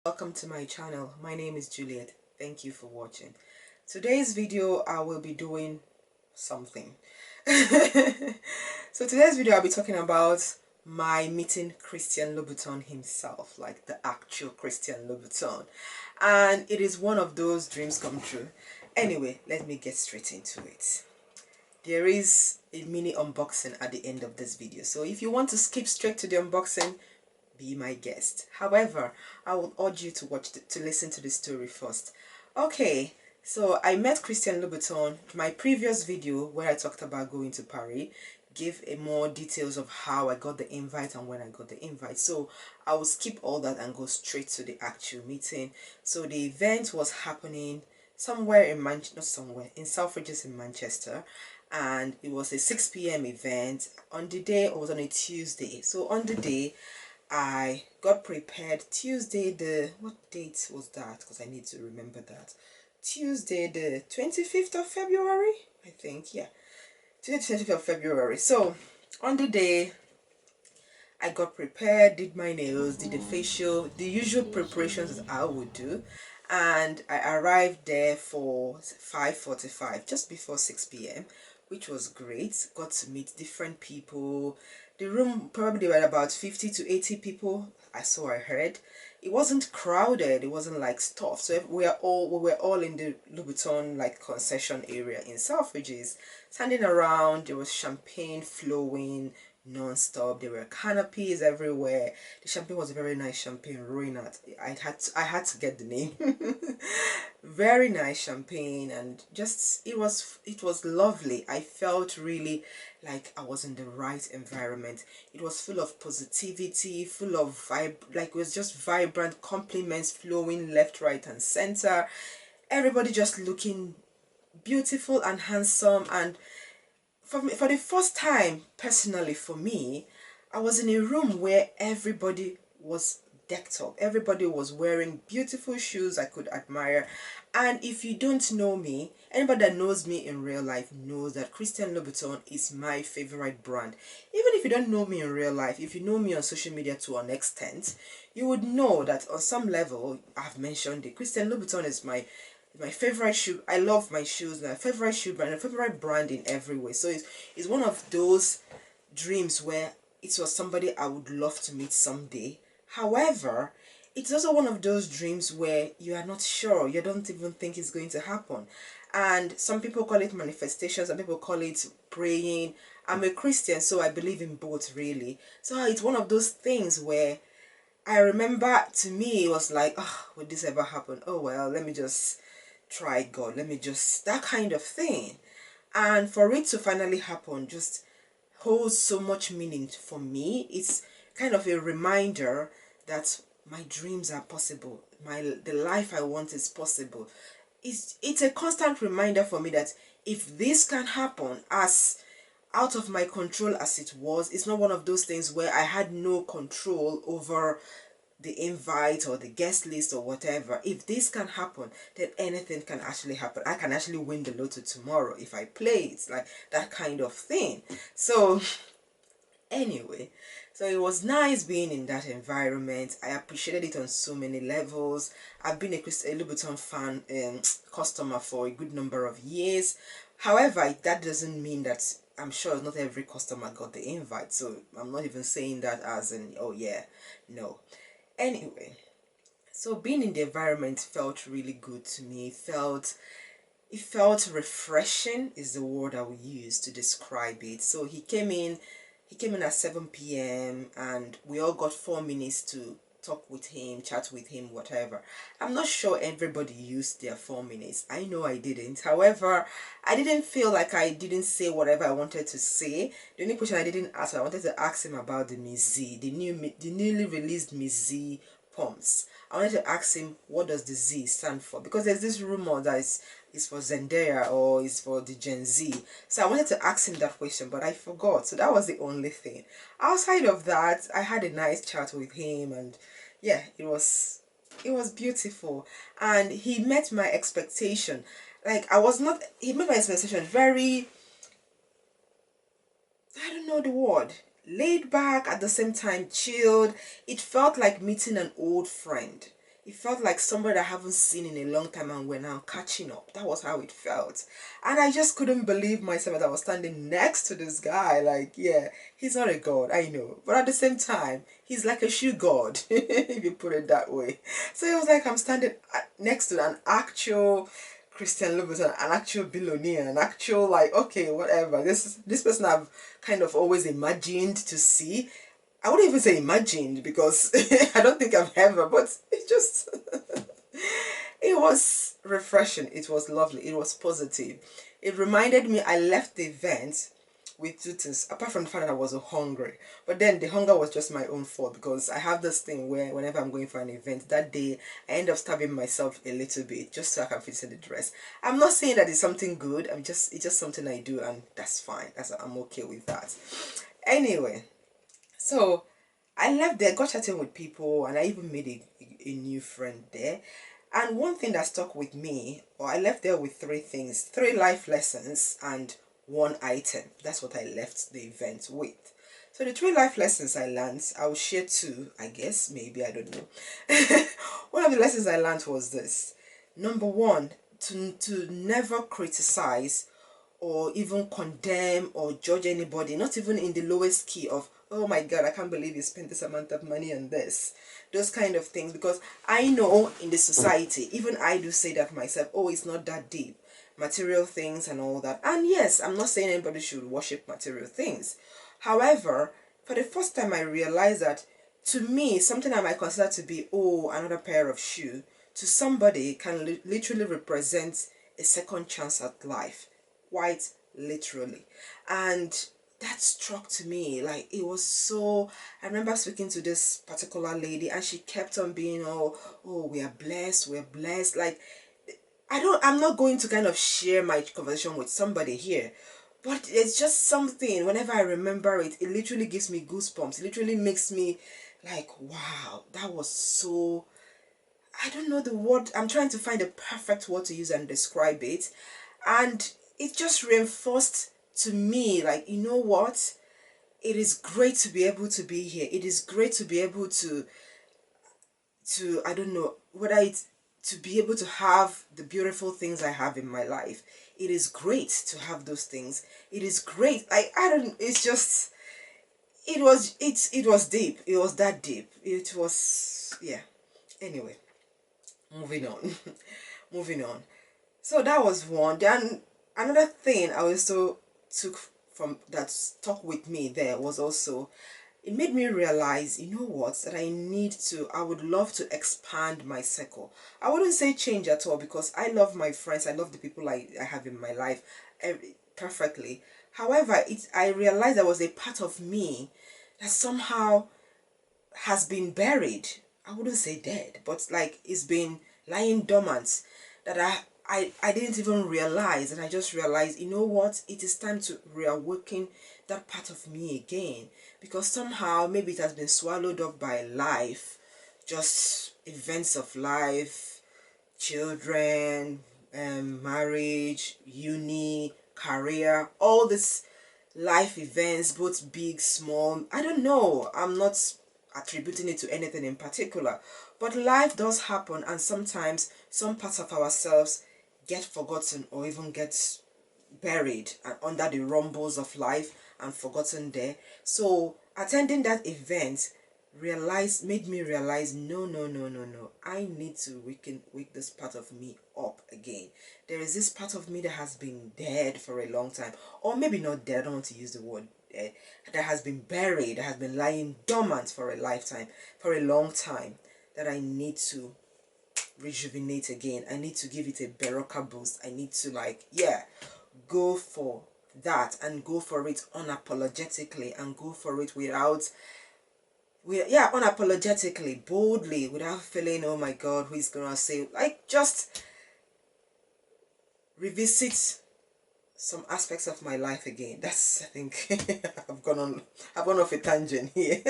Welcome to my channel. My name is Juliet. Thank you for watching. Today's video I will be doing something. So today's video I'll be talking about my meeting Christian Louboutin himself, like the actual Christian Louboutin. And it is one of those dreams come true. Anyway, let me get straight into it. There is a mini unboxing at the end of this video. So if you want to skip straight to the unboxing, be my guest. However, I will urge you to listen to the story first. Okay, so I met Christian Louboutin. My previous video where I talked about going to Paris gave a more details of how I got the invite and when I got the invite. So I will skip all that and go straight to the actual meeting. So the event was happening somewhere in in Selfridges in Manchester, and it was a 6 p.m. event. On the day, it was on a Tuesday. So on the day, I got prepared. Tuesday, what date was that? Because I need to remember that. Tuesday, the 25th of February, I think. Yeah, Tuesday, 25th of February. So on the day, I got prepared, did my nails, did the facial, the usual preparations that I would do. And I arrived there for 5:45, just before 6 p.m., which was great. Got to meet different people. The room probably were about 50 to 80 people. I heard. It wasn't crowded. It wasn't like stuff. So we were all in the Louboutin like concession area in Selfridges, standing around. There was champagne flowing non-stop. There were canopies everywhere. The champagne was a very nice champagne, Ruinart. I had to get the name. Very nice champagne, and just it was lovely. I felt really like I was in the right environment. It was full of positivity, full of like it was just vibrant compliments flowing left, right, and center. Everybody just looking beautiful and handsome, and for the first time, personally for me, I was in a room where everybody was decked up. Everybody was wearing beautiful shoes I could admire. And if you don't know me, anybody that knows me in real life knows that Christian Louboutin is my favorite brand. Even if you don't know me in real life, if you know me on social media to an extent, you would know that on some level, I've mentioned it. Christian Louboutin is my favorite shoe. I love my shoes. My favorite shoe brand, my favorite brand in every way. So it's one of those dreams where it was somebody I would love to meet someday. However, it's also one of those dreams where you are not sure. You don't even think it's going to happen. And some people call it manifestation. Some people call it praying. I'm a Christian, so I believe in both really. So it's one of those things where I remember, to me it was like, oh, would this ever happen? Oh well, let me just try God, let me just, that kind of thing. And for it to finally happen just holds so much meaning for me. It's kind of a reminder that my dreams are possible, the life I want is possible. It's a constant reminder for me that if this can happen, as out of my control as it was, it's not one of those things where I had no control over the invite or the guest list or whatever. If this can happen, then anything can actually happen. I can actually win the lotto tomorrow if I play it, like that kind of thing. So anyway, so it was nice being in that environment. I appreciated it on so many levels. I've been a Louboutin fan, customer for a good number of years. However, that doesn't mean that I'm sure not every customer got the invite. So I'm not even saying that as in, oh yeah, no. Anyway, so being in the environment felt really good to me. It felt refreshing is the word I would use to describe it. So he came in at 7 p.m. and we all got 4 minutes to talk with him, chat with him, whatever. I'm not sure everybody used their 4 minutes. I know I didn't. However, I didn't feel like I didn't say whatever I wanted to say. The only question I didn't ask, I wanted to ask him about the Miss Z, the newly released Miss Z pumps. I wanted to ask him, what does the Z stand for? Because there's this rumor that is for Zendaya or is for the Gen Z. So I wanted to ask him that question, but I forgot. So that was the only thing. Outside of that, I had a nice chat with him, and yeah, it was beautiful. And he met my expectation. Like, he met my expectation very, I don't know the word, laid back, at the same time chilled. It felt like meeting an old friend. It felt like somebody I haven't seen in a long time and we're now catching up. That was how it felt. And I just couldn't believe myself that I was standing next to this guy. Like, yeah, he's not a god, I know. But at the same time, he's like a shoe god, if you put it that way. So it was like I'm standing next to an actual Christian Louboutin, an actual billionaire, an actual, like, okay, whatever. This person I've kind of always imagined to see. I wouldn't even say imagined because I don't think I've ever, but it just, it was refreshing. It was lovely. It was positive. It reminded me I left the event with two things, apart from the fact that I was hungry. But then the hunger was just my own fault because I have this thing where whenever I'm going for an event, that day I end up starving myself a little bit just so I can fit in the dress. I'm not saying that it's something good. It's just something I do, and that's fine. I'm okay with that. Anyway. So I left there, got chatting with people, and I even made a new friend there. And one thing that stuck with me, or I left there with three things, three life lessons and one item. That's what I left the event with. So the three life lessons I learned, I will share two, I guess, maybe, I don't know. One of the lessons I learned was this. Number one, to never criticize or even condemn or judge anybody, not even in the lowest key of, oh my god, I can't believe you spent this amount of money on this. Those kind of things, because I know in the society, even I do say that myself, oh, it's not that deep. Material things and all that. And yes, I'm not saying anybody should worship material things. However, for the first time I realized that to me, something I might consider to be, oh, another pair of shoe, to somebody can literally represent a second chance at life. Quite literally. And that struck to me, like, it was so, I remember speaking to this particular lady and she kept on being, oh, we are blessed, like, I'm not going to kind of share my conversation with somebody here, but it's just something, whenever I remember it, it literally gives me goosebumps. It literally makes me like, wow, that was so, I don't know the word, I'm trying to find the perfect word to use and describe it. And it just reinforced to me, like, you know what? It is great to be able to be here. It is great to be able to I don't know, whether it's to be able to have the beautiful things I have in my life. It is great to have those things. It is great. I don't, it's just, it was deep. It was that deep. It was, yeah. Anyway, moving on. Moving on. So that was one. Then another thing I also took from that stuck with me there was also, it made me realize, you know what, that I would love to expand my circle. I wouldn't say change at all because I love my friends, I love the people I have in my life perfectly. However, I realized there was a part of me that somehow has been buried. I wouldn't say dead, but like it's been lying dormant, that I didn't even realize. And I just realized, you know what, it is time to reawaken that part of me again, because somehow maybe it has been swallowed up by life, just events of life, children, marriage, uni, career, all this life events, both big, small. I don't know. I'm not attributing it to anything in particular. But life does happen, and sometimes some parts of ourselves get forgotten or even get buried and under the rumbles of life and forgotten there. So attending that event made me realize, no, I need to wake this part of me up again. There is this part of me that has been dead for a long time, or maybe not dead, I don't want to use the word dead, that has been buried, that has been lying dormant for a lifetime, for a long time, that I need to rejuvenate again. I need to give it a Berocca boost. I need to, like, yeah, go for that and go for it unapologetically, and go for it unapologetically, boldly, without feeling, oh my god, who is gonna say, like, just revisit some aspects of my life again. That's, I think, I've gone off a tangent here.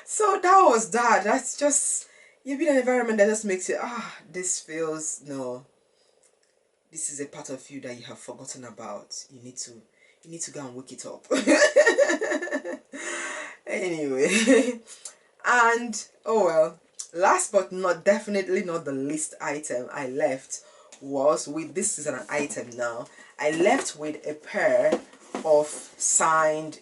So that was that. That's just, you've been in an environment that just makes you, this feels, no, this is a part of you that you have forgotten about. You need to go and wake it up. Anyway, and oh well, Last but definitely not the least item I left was with, this is an item now, I left with a signed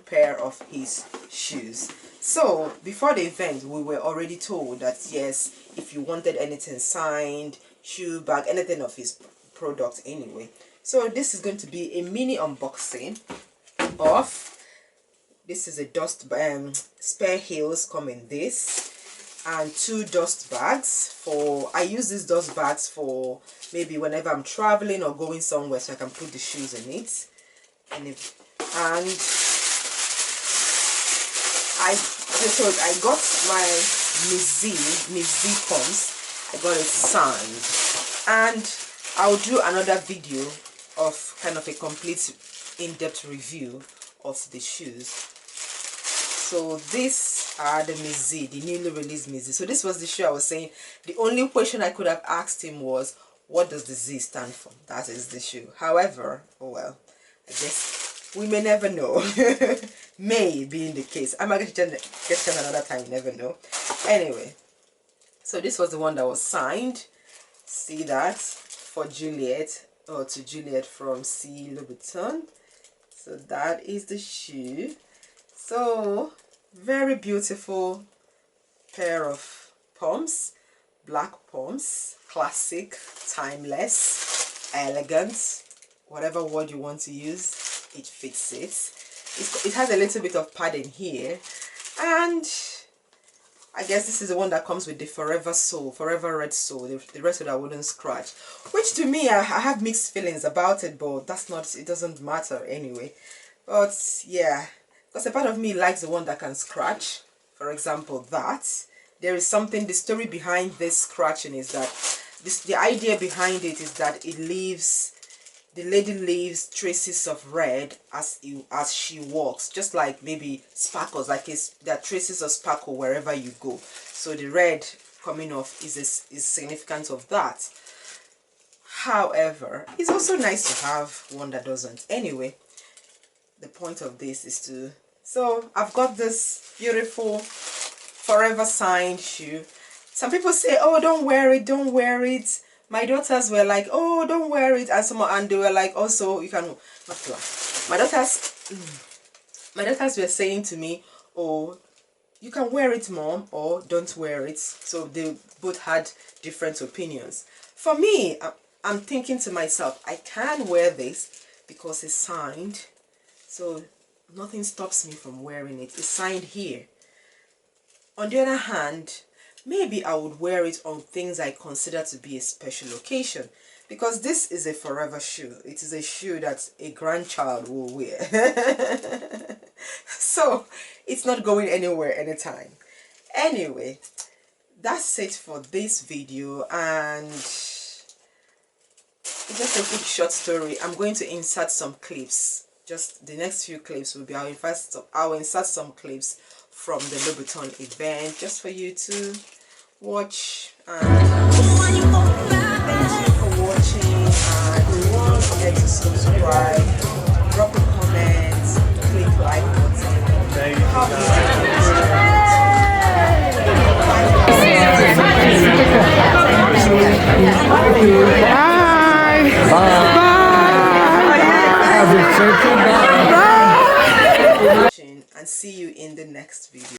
pair of his shoes. So before the event, we were already told that yes, if you wanted anything signed, shoe, bag, anything of his product anyway. So this is going to be a mini unboxing of, this is a spare heels come in this, and 2 dust bags. For I use these dust bags for maybe whenever I'm traveling or going somewhere, so I can put the shoes in it. And I got my Miss Z pumps. I got it signed, and I'll do another video of kind of a complete in-depth review of the shoes. So these are the Miss Z, the newly released Miss Z. So this was the shoe I was saying. The only question I could have asked him was, what does the Z stand for? That is the shoe. However, oh well, I guess we may never know. May be in the case. I might get them another time, you never know. Anyway, so this was the one that was signed. See that? For Juliet, or to Juliet from C. Louboutin. So that is the shoe. So very beautiful pair of pumps, black pumps, classic, timeless, elegant, whatever word you want to use, it fits it. It has a little bit of padding here, and I guess this is the one that comes with the forever sole, forever red sole, the rest of that wouldn't scratch, which to me, I have mixed feelings about it, but that's not, it doesn't matter anyway. But yeah, because a part of me likes the one that can scratch. For example, that there is something, the story behind this scratching is that the idea behind it is that it leaves, the lady leaves traces of red as she walks, just like maybe sparkles, like there are traces of sparkle wherever you go. So the red coming off is significant of that. However, it's also nice to have one that doesn't. Anyway, the point of this is to, so I've got this beautiful forever signed shoe. Some people say, oh, don't wear it, don't wear it. My daughters were like, oh, don't wear it, and they were like, also, you can not laugh. My daughters were saying to me, oh, you can wear it, mom, or don't wear it. So they both had different opinions. For me, I'm thinking to myself, I can wear this because it's signed, so nothing stops me from wearing it. It's signed here. On the other hand, maybe I would wear it on things I consider to be a special occasion, because this is a forever shoe. It is a shoe that a grandchild will wear. So it's not going anywhere anytime. Anyway, that's it for this video, and it's just a quick short story. I'm going to insert some clips. Just the next few clips will be, I'll insert some clips from the Louboutin event just for you to watch. And thank you for watching, and don't forget to subscribe, drop a comment, click like button. Have a and see you in the next video.